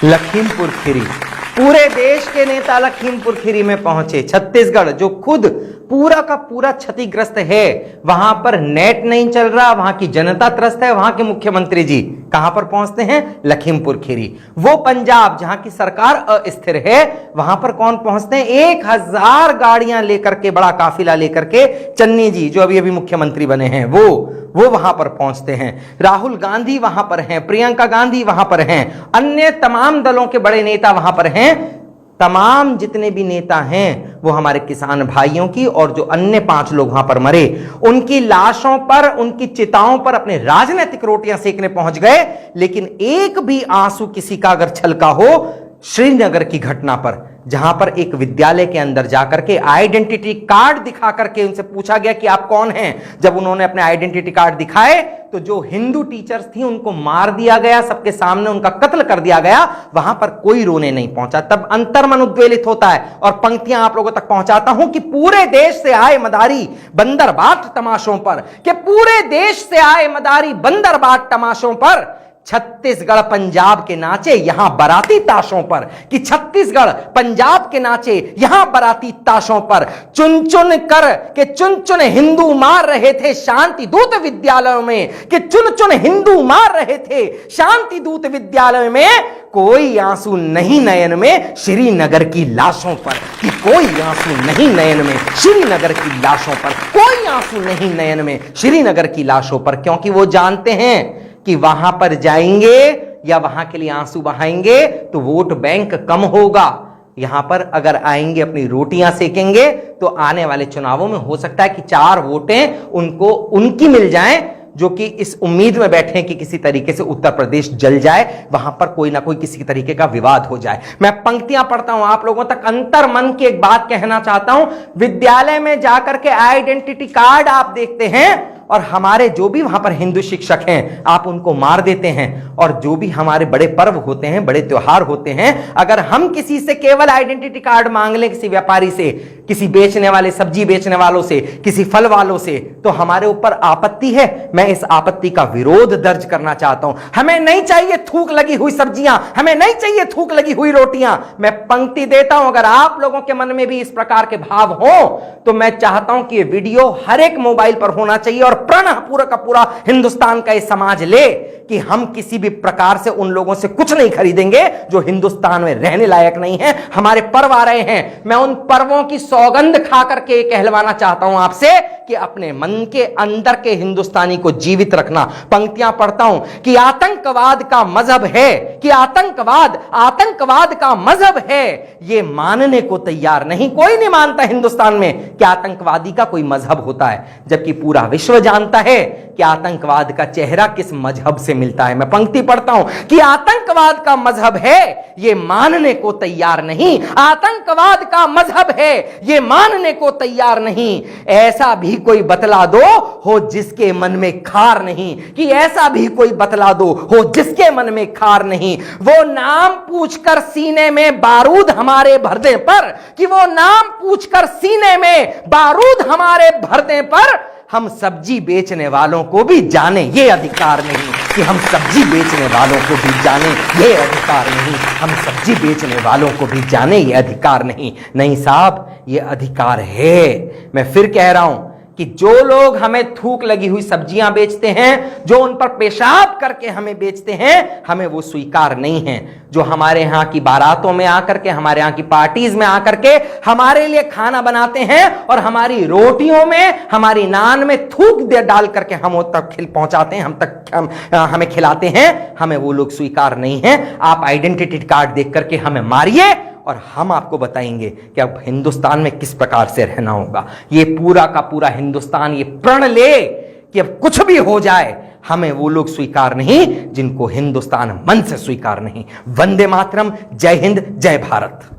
लखीमपुर खीरी, पूरे देश के नेता लखीमपुर खीरी में पहुंचे। छत्तीसगढ़ जो खुद पूरा का पूरा क्षतिग्रस्त है, वहां पर नेट नहीं चल रहा, वहां की जनता त्रस्त है, वहां के मुख्यमंत्री जी कहां पर पहुंचते हैं? लखीमपुर खीरी। वो पंजाब जहां की सरकार अस्थिर है, वहां पर कौन पहुंचते हैं? 1000 गाड़ियां लेकर के, बड़ा काफिला लेकर के चन्नी जी जो अभी अभी मुख्यमंत्री बने हैं वो वहां पर पहुंचते हैं। राहुल गांधी वहां पर हैं, प्रियंका गांधी वहां पर हैं, अन्य तमाम दलों के बड़े नेता वहां पर हैं। तमाम जितने भी नेता हैं वो हमारे किसान भाइयों की, और जो अन्य 5 लोग वहां पर मरे उनकी लाशों पर, उनकी चिताओं पर अपने राजनीतिक रोटियां सेकने पहुंच गए। लेकिन एक भी आंसू किसी का अगर छलका हो श्रीनगर की घटना पर, जहां पर एक विद्यालय के अंदर जाकर के आइडेंटिटी कार्ड दिखा करके उनसे पूछा गया कि आप कौन हैं। जब उन्होंने अपने आइडेंटिटी कार्ड दिखाए तो जो हिंदू टीचर्स थी उनको मार दिया गया, सबके सामने उनका कत्ल कर दिया गया। वहां पर कोई रोने नहीं पहुंचा। तब अंतर्मन उद्वेलित होता है। और पंक्तियां आप लोगों तक पहुंचाता हूं कि पूरे देश से आए मदारी बंदरबाट तमाशों पर, कि पूरे देश से आए मदारी बंदरबाट तमाशों पर, छत्तीसगढ़ पंजाब के नाचे यहां बराती ताशों पर, कि छत्तीसगढ़ पंजाब के नाचे यहां बराती ताशों पर। चुन चुन कर के चुन चुन हिंदू मार रहे थे शांति दूत विद्यालयों में, कि चुन चुन हिंदू मार रहे थे शांति दूत विद्यालयों में। कोई आंसू नहीं नयन में श्रीनगर की लाशों पर, कि कोई आंसू नहीं नयन में श्रीनगर की लाशों पर, कोई आंसू नहीं नयन में श्रीनगर की लाशों पर। क्योंकि वो जानते हैं कि वहां पर जाएंगे या वहां के लिए आंसू बहाएंगे तो वोट बैंक कम होगा। यहां पर अगर आएंगे अपनी रोटियां सेकेंगे तो आने वाले चुनावों में हो सकता है कि 4 वोटें उनको उनकी मिल जाएं, जो कि इस उम्मीद में बैठे कि किसी तरीके से उत्तर प्रदेश जल जाए, वहां पर कोई ना कोई किसी तरीके का विवाद हो जाए। मैं पंक्तियां पढ़ता हूं, आप लोगों तक अंतर मन की एक बात कहना चाहता हूं। विद्यालय में जाकर के आइडेंटिटी कार्ड आप देखते हैं और हमारे जो भी वहां पर हिंदू शिक्षक हैं आप उनको मार देते हैं। और जो भी हमारे बड़े पर्व होते हैं, बड़े त्योहार होते हैं, अगर हम किसी से केवल आइडेंटिटी कार्ड मांग लें, किसी व्यापारी से, किसी बेचने वाले, सब्जी बेचने वालों से, किसी फल वालों से, तो हमारे ऊपर आपत्ति है। मैं इस आपत्ति का विरोध दर्ज करना चाहता हूं। हमें नहीं चाहिए थूक लगी हुई सब्जियां, हमें नहीं चाहिए थूक लगी हुई रोटियां। मैं पंक्ति देता हूं, अगर आप लोगों के मन में भी इस प्रकार के भाव हो तो मैं चाहता हूं कि ये वीडियो हर एक मोबाइल पर होना चाहिए और प्रण पूरा का पूरा हिंदुस्तान का ये समाज ले कि हम किसी भी प्रकार से उन लोगों से कुछ नहीं खरीदेंगे जो हिंदुस्तान में रहने लायक नहीं है। हमारे पर्व आ रहे हैं, मैं उन पर्वों की सौगंध खा करके कहलवाना चाहता हूं आपसे कि अपने मन के अंदर के हिंदुस्तानी को जीवित रखना। पंक्तियां पढ़ता हूं कि आतंकवाद का मजहब है, कि आतंकवाद का मजहब है, ये मानने को तैयार नहीं। कोई नहीं मानता हिंदुस्तान में कि आतंकवादी का कोई मजहब होता है, जबकि पूरा विश्व जानता है कि आतंकवाद का चेहरा किस मजहब से मिलता है। मैं पंक्ति पढ़ता हूं कि आतंकवाद का मजहब है, ये मानने को तैयार नहीं। आतंकवाद का मजहब है, ये मानने को तैयार नहीं। ऐसा भी कोई बतला दो हो जिसके मन में खार नहीं, कि ऐसा भी कोई बतला दो हो जिसके मन में खार नहीं। वो नाम पूछकर सीने में बारूद हमारे भरने पर, कि वो नाम पूछकर सीने में बारूद हमारे भरने पर हम सब्जी बेचने वालों को भी जाने ये अधिकार नहीं, कि हम सब्जी बेचने वालों को भी जाने ये अधिकार नहीं, हम सब्जी बेचने वालों को भी जाने ये अधिकार नहीं। नहीं साहब, ये अधिकार है। मैं फिर कह रहा हूं कि जो लोग हमें थूक लगी हुई सब्जियां बेचते हैं, जो उन पर पेशाब करके हमें बेचते हैं, हमें वो स्वीकार नहीं है। जो हमारे यहां की बारातों में आकर के, हमारे यहां की पार्टीज में आकर के हमारे लिए खाना बनाते हैं और हमारी रोटियों में, हमारी नान में थूक डाल करके हम तक पहुंचाते हैं, हमें खिलाते हैं, हमें वो लोग स्वीकार नहीं है। आप आइडेंटिटी कार्ड देख करके हमें मारिए और हम आपको बताएंगे कि अब हिंदुस्तान में किस प्रकार से रहना होगा। ये पूरा का पूरा हिंदुस्तान ये प्रण ले कि अब कुछ भी हो जाए, हमें वो लोग स्वीकार नहीं जिनको हिंदुस्तान मन से स्वीकार नहीं। वंदे मातरम। जय हिंद, जय भारत।